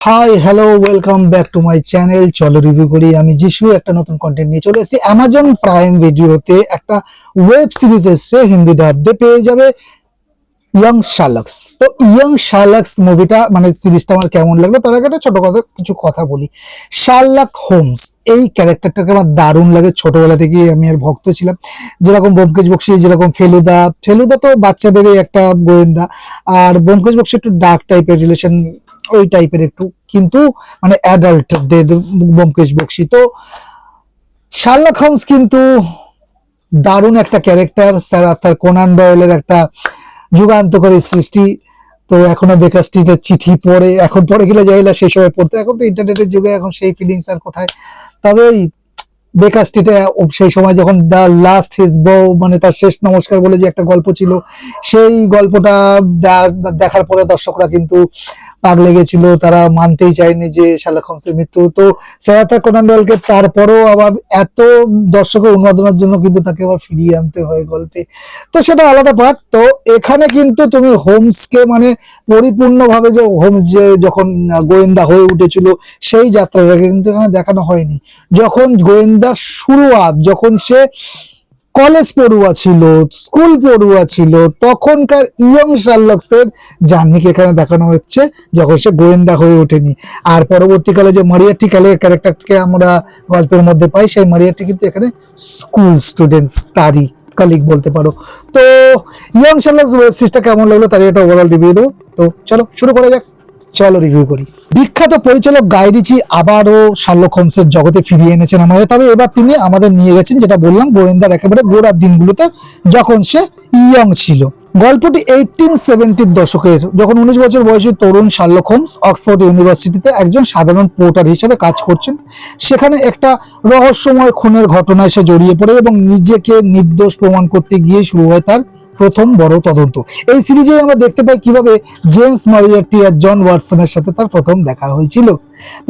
Hi hello welcome back to my channel. চলো review করি। আমি যিশু একটা নতুন কন্টেন্ট নিয়ে চলে এসেছি। অ্যামাজন প্রাইম ভিডিওতে একটা ওয়েব সিরিজ এসছে, হিন্দি ডাবডে পেয়ে যাবে, ইয়ং শার্লকস। তো ইয়ং শার্লকস মুভিটা মানে সিরিজটা আমার কেমন লাগলো তার আগে একটা ছোট কথা কিছু কথা বলি। শার্লক হোমস এই ক্যারেক্টারটাকে আমার দারুণ লাগে, ছোটবেলা থেকে আমি আর ভক্ত ছিলাম। যেরকম ব্যোমকেশ বক্সী, যেরকম ফেলুদা। ফেলুদা তো বাচ্চাদেরই একটা গোয়েন্দা, আর ব্যোমকেশ বক্সী একটু ডার্ক টাইপের রিলেশন, ওই টাইপের একটু, কিন্তু মানে অ্যাডাল্টদের ব্যোমকেশ বক্সী। তো শার্লক হোমস কিন্তু দারুণ একটা ক্যারেক্টার। স্যার আর্থার কোনান ডয়েলের একটা যুগান্তকারী সৃষ্টি। তো এখনো বেকার স্ট্রিটের চিঠি পড়ে, এখন পড়ে গেলে যাই না সেই সময় পড়তে, এখন তো ইন্টারনেটের যুগে এখন সেই ফিলিংস আর কোথায়। তবে ওই বেকার স্ট্রিটে সেই সময় যখন দ্য লাস্ট হিজ বউ মানে তার শেষ নমস্কার বলে যে একটা গল্প ছিল, সেই গল্পটা দেখার পরে দর্শকরা কিন্তু পাগ লেগেছিল, তারা মানতেই চায়নি যে শার্লক হোমসের মৃত্যু। তো স্যার আর্থার কোনান ডয়েলকে তারপরও আবার এত দর্শকের উন্মাদনার জন্য কিন্তু তাকে আবার ফিরিয়ে আনতে হয় গল্পে, তো সেটা আলাদা পার্ট। তো এখানে কিন্তু তুমি হোমসকে মানে পরিপূর্ণভাবে যে হোমস যে যখন গোয়েন্দা হয়ে উঠেছিল সেই যাত্রাটাকে কিন্তু এখানে দেখানো হয়নি। যখন গোয়েন্দার শুরুয়াত, যখন সে কলেজ পড়ুয়া ছিল, স্কুল পড়ুয়া ছিল, তখনকার ইয়ং শার্লকসের জার্নিকে এখানে দেখানো হচ্ছে, যখন সে গোয়েন্দা হয়ে ওঠেনি। আর পরবর্তীকালে যে মারিয়াটি ক্যারেক্টারকে আমরা গল্পের মধ্যে পাই, সেই মারিয়াটি কিন্তু এখানে স্কুল স্টুডেন্টস, তারই কালিগ বলতে পারো। তো ইয়ং শার্লকস ওয়েব সিরিজটা কেমন লাগলো তারই একটা ওভারঅল রিভিউ দেবো। তো চলো শুরু করা যাক, চলো রিভিউ করি। বিখ্যাত পরিচালক গাই রিচি আবারও শার্লক হোমসের জগতে ফিরিয়ে এনেছেন আমাদের। তবে এবার তিনি আমাদের নিয়ে গেছেন, যেটা বললাম, গোয়েন্দার একেবারে গোড়ার দিনগুলোতে, যখন সে ইয়ং ছিল। গল্পটি 1870-র দশকের, যখন 19 বছর বয়সী তরুণ শার্লক হোমস অক্সফোর্ড ইউনিভার্সিটিতে একজন সাধারণ পোর্টার হিসেবে কাজ করছেন। সেখানে একটা রহস্যময় খুনের ঘটনায় সে জড়িয়ে পড়ে এবং নিজেকে নির্দোষ প্রমাণ করতে গিয়ে শুরু হয় তার প্রথম বড় তদন্ত। এই সিরিজে আমরা দেখতে পাই কিভাবে জেমস মারিয়ার্টি আর জন ওয়াটসনের সাথে তার প্রথম দেখা হয়েছিল।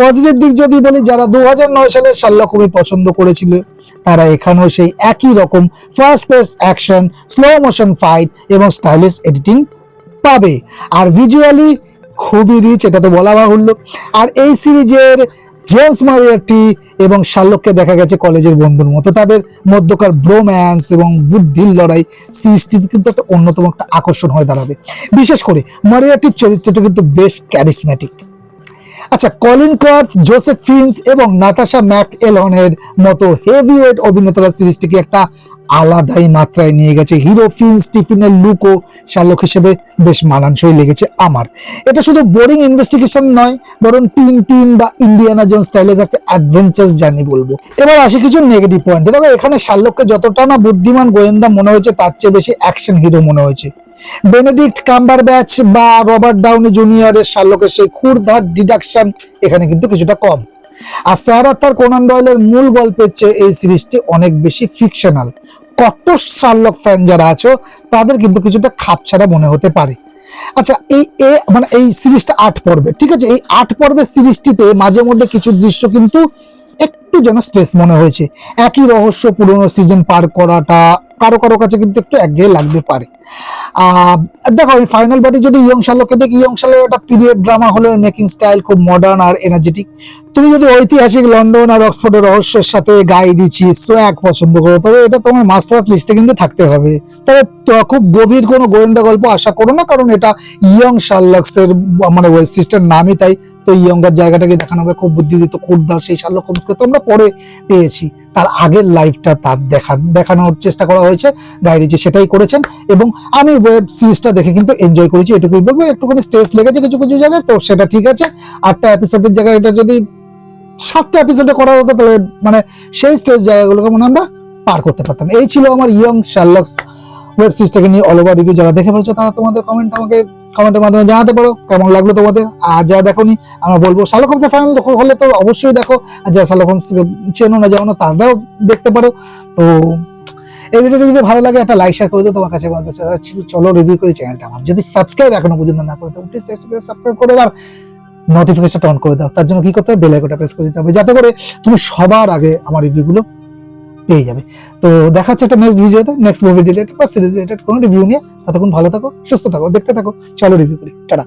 পজিটিভ দিক যদি বলি, যারা 2009 সালে শার্লক হোমস পছন্দ করেছিল তারা এখানেও সেই একই রকম fast pace action, slow motion fight এবং স্টাইলিশ এডিটিং পাবে। আর ভিজুয়ালি খুবই রিচ, এটা তো বলা বাহুল্য। আর এই সিরিজের জেমস মারিয়ার্টি এবং শার্লককে দেখা গেছে কলেজের বন্ধুর মতো। তাদের মধ্যকার ব্রোম্যান্স এবং বুদ্ধির লড়াই সৃষ্টি কিন্তু একটা অন্যতম একটা আকর্ষণ হয়ে দাঁড়াবে। বিশেষ করে মারিয়ার্টির চরিত্রটা কিন্তু বেশ ক্যারিসম্যাটিক। আচ্ছা, কলিন কার্প, জোসেফ ফিন্স এবং নাতাশা ম্যাকএলহনের মতো হেভিওয়েট অভিনেতারা সিরিজটিকে একটা আলাদাই মাত্রায় নিয়ে গেছে। হিরো ফিন স্টিফেনের লুকও শার্লক হিসেবে বেশ মানানসই লেগেছে আমার। এটা শুধু বোরিং ইনভেস্টিগেশন নয়, বরং টিন বা ইন্ডিয়ানা জোন স্টাইলের একটা অ্যাডভেঞ্চার্স জার্নি বলবো। এবার আসি কিছু নেগেটিভ পয়েন্ট। দেখো, এখানে শার্লককে যতটা না বুদ্ধিমান গোয়েন্দা মনে হয়েছে, তার চেয়ে বেশি অ্যাকশন হিরো মনে হয়েছে। বেনেডিক্ট কাম্বারব্যাচ বা রবার্ট ডাউনি জুনিয়রের শার্লকের সেই ক্ষুরধার ডিডাকশন এখানে কিন্তু কিছুটা কম। আর স্যার আর্থার কোনান ডয়েলের মূল গল্পের চেয়ে এই সিরিজটি অনেক বেশি ফিকশনাল। কট্টর শার্লক ফ্যান যারা আছো তাদের কিন্তু কিছুটা খাপছাড়া মনে হতে পারে। আচ্ছা, মানে এই সিরিজটা 8 পর্বের, ঠিক আছে। এই 8 পর্বের সিরিজটিতে মাঝে মধ্যে কিছু দৃশ্য কিন্তু একটু যেন স্ট্রেস মনে হয়েছে। একই রহস্য পুরোনো সিজন পার করাটা কারো কারো কাছে কিন্তু একটু একঘেয়ে লাগতে পারে। দেখো, আমি ফাইনাল বাড়ি যদি ইয়ং শার্লককে দেখি, ইয়ং শার্লক একটা পিরিয়ড ড্রামা হলো, মেকিং স্টাইল খুব মডার্ন আর এনার্জেটিক। তুমি যদি ঐতিহাসিক লন্ডন আর অক্সফোর্ডের রহস্যের সাথে গাই রিচি সোয়াগ পছন্দ করো, তবে এটা তোমার মাস্ট ওয়াচ লিস্টে কিন্তু থাকতে হবে। তবে খুব গভীর কোনো গোয়েন্দা গল্প আশা করো না, কারণ এটা ইয়ং শার্লকসের মানে ওয়েব সিরিজটার নামই তাই। তো ইয়ঙ্গার জায়গাটাকে দেখানো হবে, খুব বুদ্ধিদীপ্ত ক্ষুদ্র সেই শার্লক হোমসকে তো আমরা পরে পেয়েছি, তার আগের লাইফটা তার দেখানোর চেষ্টা করা হয়েছে। গাই রিচি সেটাই করেছেন এবং আমি ওয়েব সিরিজটা দেখে কিন্তু এনজয় করেছি, এটুকুই বলবো। একটুখানি স্ট্রেস লেগেছে কিছু কিছু জায়গায়, তো সেটা ঠিক আছে। 8টা এপিসোডের জায়গায় এটা যদি 7টা এপিসোডে করা হতো, তাহলে মানে সেই স্ট্রেস জায়গাগুলোকে মনে আমরা পার করতে পারতাম। এই ছিল আমার ইয়ং শার্লকস ওয়েব সিরিজটাকে নিয়ে অল ওভার রিভিউ। যারা দেখে ফেলছো তারা তোমাদের আমাকে কমেন্টের মাধ্যমে জানাতে পারো কেমন লাগলো তোমাদের। আর যারা দেখোনি, আমরা বলবো শার্লক হোমসের ফাইনাল হলে তো অবশ্যই দেখো, আর যারা শার্লক হোমস চেনো না জানো না তারাও দেখতে পারো। তো এই ভিডিওটা যদি ভালো লাগে একটা লাইক শেয়ার করে দিও তোমার কাছে। চলো রিভিউ করি চ্যানেলটা আমার যদি সাবস্ক্রাইব এখনো পর্যন্ত না করে দাও, প্লিজ সাবস্ক্রাইব করে দাও, নোটিফিকেশনটা অন করে দাও। তার জন্য কি করতে হবে, বেল আইকনটা প্রেস করে দিতে হবে, যাতে করে তুমি সবার আগে আমার রিভিউগুলো পেয়ে যাবে। তো দেখা হচ্ছে একটা নেক্সট ভিডিওতে, নেক্সট মুভি রিলেটেড বা সিরিজ রিলেটেড কোনো রিভিউ নিয়ে। ততক্ষণ ভালো থাকো, সুস্থ থাকো, দেখতে থাকো। চলো রিভিউ করি, টাটা।